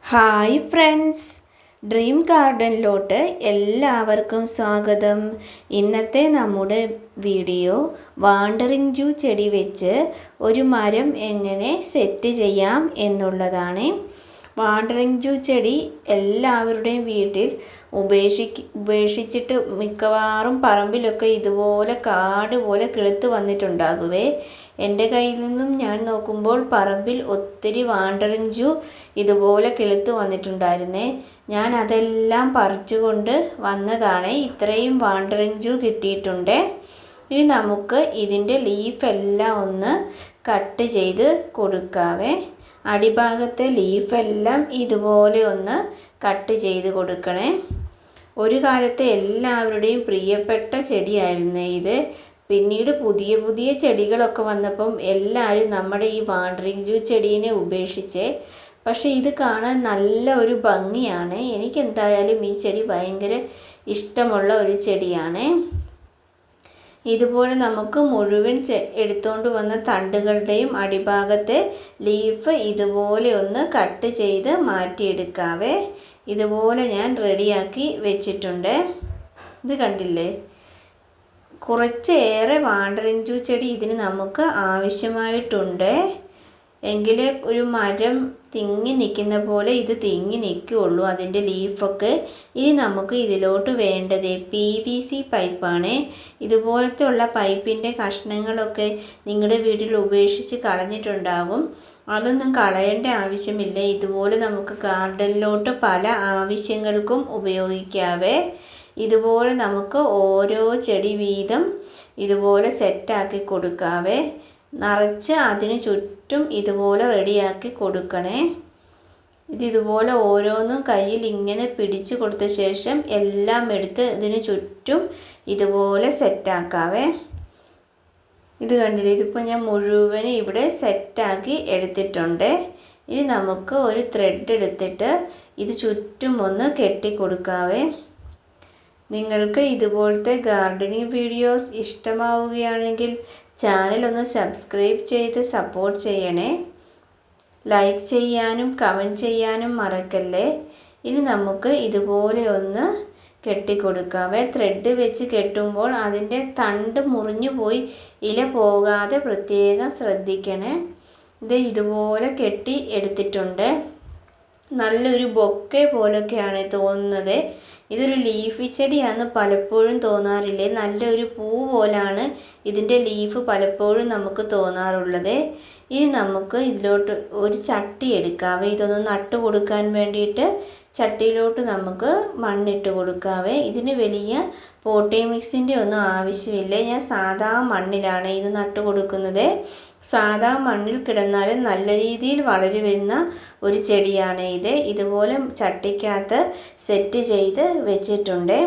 Hi friends, dream ഗാർഡനിലോട്ട് എല്ലാവർക്കും സ്വാഗതം. ഇന്നത്തെ നമ്മുടെ വീഡിയോ വാണ്ടറിങ് ജൂ ചെടി വെച്ച് ഒരു മരം എങ്ങനെ സെറ്റ് ചെയ്യാം എന്നുള്ളതാണ്. വാണ്ടറിങ് ജൂ ചെടി എല്ലാവരുടെയും വീട്ടിൽ ഉപേക്ഷിച്ചിട്ട് മിക്കവാറും പറമ്പിലൊക്കെ ഇതുപോലെ കാട് പോലെ കിളുത്ത് വന്നിട്ടുണ്ടാകുവേ. എൻ്റെ കയ്യിൽ നിന്നും ഞാൻ നോക്കുമ്പോൾ പറമ്പിൽ ഒത്തിരി വാണ്ടറിങ് ജൂ ഇതുപോലെ കിളുത്ത് വന്നിട്ടുണ്ടായിരുന്നേ. ഞാൻ അതെല്ലാം പറിച്ചുകൊണ്ട് വന്നതാണ്. ഇത്രയും വാണ്ടറിങ് ജൂ കിട്ടിയിട്ടുണ്ട്. ഇനി നമുക്ക് ഇതിൻ്റെ ലീഫെല്ലാം ഒന്ന് കട്ട് ചെയ്ത് കൊടുക്കാവേ. അടിഭാഗത്തെ ലീഫെല്ലാം ഇതുപോലെ ഒന്ന് കട്ട് ചെയ്ത് കൊടുക്കണേ. ഒരു കാലത്ത് എല്ലാവരുടെയും പ്രിയപ്പെട്ട ചെടിയായിരുന്നു ഇത്. പിന്നീട് പുതിയ പുതിയ ചെടികളൊക്കെ വന്നപ്പം എല്ലാവരും നമ്മുടെ ഈ വാണ്ടറിങ് ജൂ ചെടീനെ ഉപേക്ഷിച്ചേ. പക്ഷേ ഇത് കാണാൻ നല്ല ഒരു ഭംഗിയാണ്. എനിക്കെന്തായാലും ഈ ചെടി ഭയങ്കര ഇഷ്ടമുള്ള ഒരു ചെടിയാണ്. ഇതുപോലെ നമുക്ക് മുഴുവൻ എടുത്തുകൊണ്ട് വന്ന തണ്ടുകളുടെയും അടിഭാഗത്തെ ലീഫ് ഇതുപോലെ ഒന്ന് കട്ട് ചെയ്ത് മാറ്റിയെടുക്കാവേ. ഇതുപോലെ ഞാൻ റെഡിയാക്കി വെച്ചിട്ടുണ്ട്. ഇത് കണ്ടില്ലേ, കുറച്ചേറെ വാണ്ടറിങ് ജൂ ചെടി ഇതിന് നമുക്ക് ആവശ്യമായിട്ടുണ്ട്. എങ്കിലേ ഒരു മരം തിങ്ങി നിൽക്കുന്ന പോലെ ഇത് തിങ്ങി നിൽക്കുകയുള്ളൂ, അതിൻ്റെ ലീഫൊക്കെ. ഇനി നമുക്ക് ഇതിലോട്ട് വേണ്ടത് PVC പൈപ്പാണ്. ഇതുപോലത്തെ ഉള്ള പൈപ്പിൻ്റെ കഷ്ണങ്ങളൊക്കെ നിങ്ങളുടെ വീട്ടിൽ ഉപേക്ഷിച്ച് കളഞ്ഞിട്ടുണ്ടാകും. അതൊന്നും കളയേണ്ട ആവശ്യമില്ല. ഇതുപോലെ നമുക്ക് ഗാർഡനിലോട്ട് പല ആവശ്യങ്ങൾക്കും ഉപയോഗിക്കാവേ. ഇതുപോലെ നമുക്ക് ഓരോ ചെടി വീതം ഇതുപോലെ സെറ്റാക്കി കൊടുക്കാവേ. നിറച്ച് അതിന് ചുറ്റും ഇതുപോലെ റെഡിയാക്കി കൊടുക്കണേ. ഇതുപോലെ ഓരോന്നും കയ്യിൽ ഇങ്ങനെ പിടിച്ചു കൊടുത്ത ശേഷം എല്ലാം എടുത്ത് ഇതിന് ചുറ്റും ഇതുപോലെ സെറ്റാക്കാവേ. ഇത് കണ്ടില്ലേ, ഇതിപ്പോൾ ഞാൻ മുഴുവനും ഇവിടെ സെറ്റാക്കി എടുത്തിട്ടുണ്ട്. ഇനി നമുക്ക് ഒരു ത്രെഡ് എടുത്തിട്ട് ഇത് ചുറ്റും ഒന്ന് കെട്ടി കൊടുക്കാവേ. നിങ്ങൾക്ക് ഇതുപോലത്തെ ഗാർഡനിങ് വീഡിയോസ് ഇഷ്ടമാവുകയാണെങ്കിൽ ചാനൽ ഒന്ന് സബ്സ്ക്രൈബ് ചെയ്ത് സപ്പോർട്ട് ചെയ്യണേ. ലൈക്ക് ചെയ്യാനും കമൻറ്റ് ചെയ്യാനും മറക്കല്ലേ. ഇനി നമുക്ക് ഇതുപോലെ ഒന്ന് കെട്ടിക്കൊടുക്കാവേ. ത്രെഡ് വെച്ച് കെട്ടുമ്പോൾ അതിൻ്റെ തണ്ട് മുറിഞ്ഞു പോയി ഇല പോകാതെ പ്രത്യേകം ശ്രദ്ധിക്കണേ. ഇത് ഇതുപോലെ കെട്ടി എടുത്തിട്ടുണ്ട്. നല്ലൊരു ബൊക്കെ പോലൊക്കെയാണ് തോന്നുന്നത്. ഇതൊരു ലീഫി ചെടിയാണെന്ന് പലപ്പോഴും തോന്നാറില്ലേ. നല്ലൊരു പൂ പോലാണ് ഇതിൻ്റെ ലീഫ് പലപ്പോഴും നമുക്ക് തോന്നാറുള്ളത്. ഇനി നമുക്ക് ഇതിലോട്ട് ഒരു ചട്ടി എടുക്കാവേ. ഇതൊന്ന് നട്ടു കൊടുക്കാൻ വേണ്ടിയിട്ട് ചട്ടിയിലോട്ട് നമുക്ക് മണ്ണിട്ട് കൊടുക്കാവേ. ഇതിന് വലിയ പോട്ടി മിക്സിൻ്റെ ഒന്നും ആവശ്യമില്ല. ഞാൻ സാധാ മണ്ണിലാണ് ഇത് നട്ടു കൊടുക്കുന്നത്. സാധാ മണ്ണിൽ കിടന്നാലും നല്ല രീതിയിൽ വളരി വരുന്ന ഒരു ചെടിയാണ് ഇത്. ഇതുപോലെ ചട്ടിക്കകത്ത് സെറ്റ് ചെയ്ത് വെച്ചിട്ടുണ്ട്.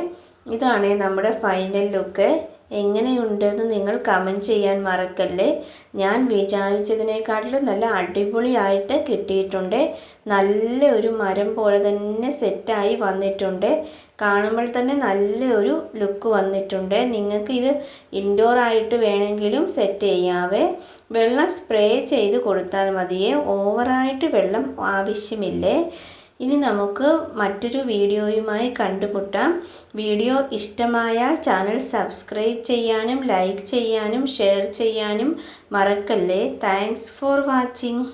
ഇതാണ് നമ്മുടെ ഫൈനൽ ലുക്ക്. എങ്ങനെയുണ്ടെന്ന് നിങ്ങൾ കമൻറ്റ് ചെയ്യാൻ മറക്കല്ലേ. ഞാൻ വിചാരിച്ചതിനേക്കാട്ടിലും നല്ല അടിപൊളിയായിട്ട് കിട്ടിയിട്ടുണ്ട്. നല്ല ഒരു മരം പോലെ തന്നെ സെറ്റായി വന്നിട്ടുണ്ട്. കാണുമ്പോൾ തന്നെ നല്ലൊരു ലുക്ക് വന്നിട്ടുണ്ട്. നിങ്ങൾക്ക് ഇത് ഇൻഡോർ ആയിട്ട് വേണമെങ്കിലും സെറ്റ് ചെയ്യാവേ. വെള്ളം സ്പ്രേ ചെയ്ത് കൊടുത്താൽ മതിയേ, ഓവറായിട്ട് വെള്ളം ആവശ്യമില്ലേ. ഇനി നമുക്ക് മറ്റൊരു വീഡിയോയുമായി കണ്ടുമുട്ടാം. വീഡിയോ ഇഷ്ടമായാൽ ചാനൽ സബ്സ്ക്രൈബ് ചെയ്യാനും ലൈക്ക് ചെയ്യാനും ഷെയർ ചെയ്യാനും മറക്കല്ലേ. Thanks for watching.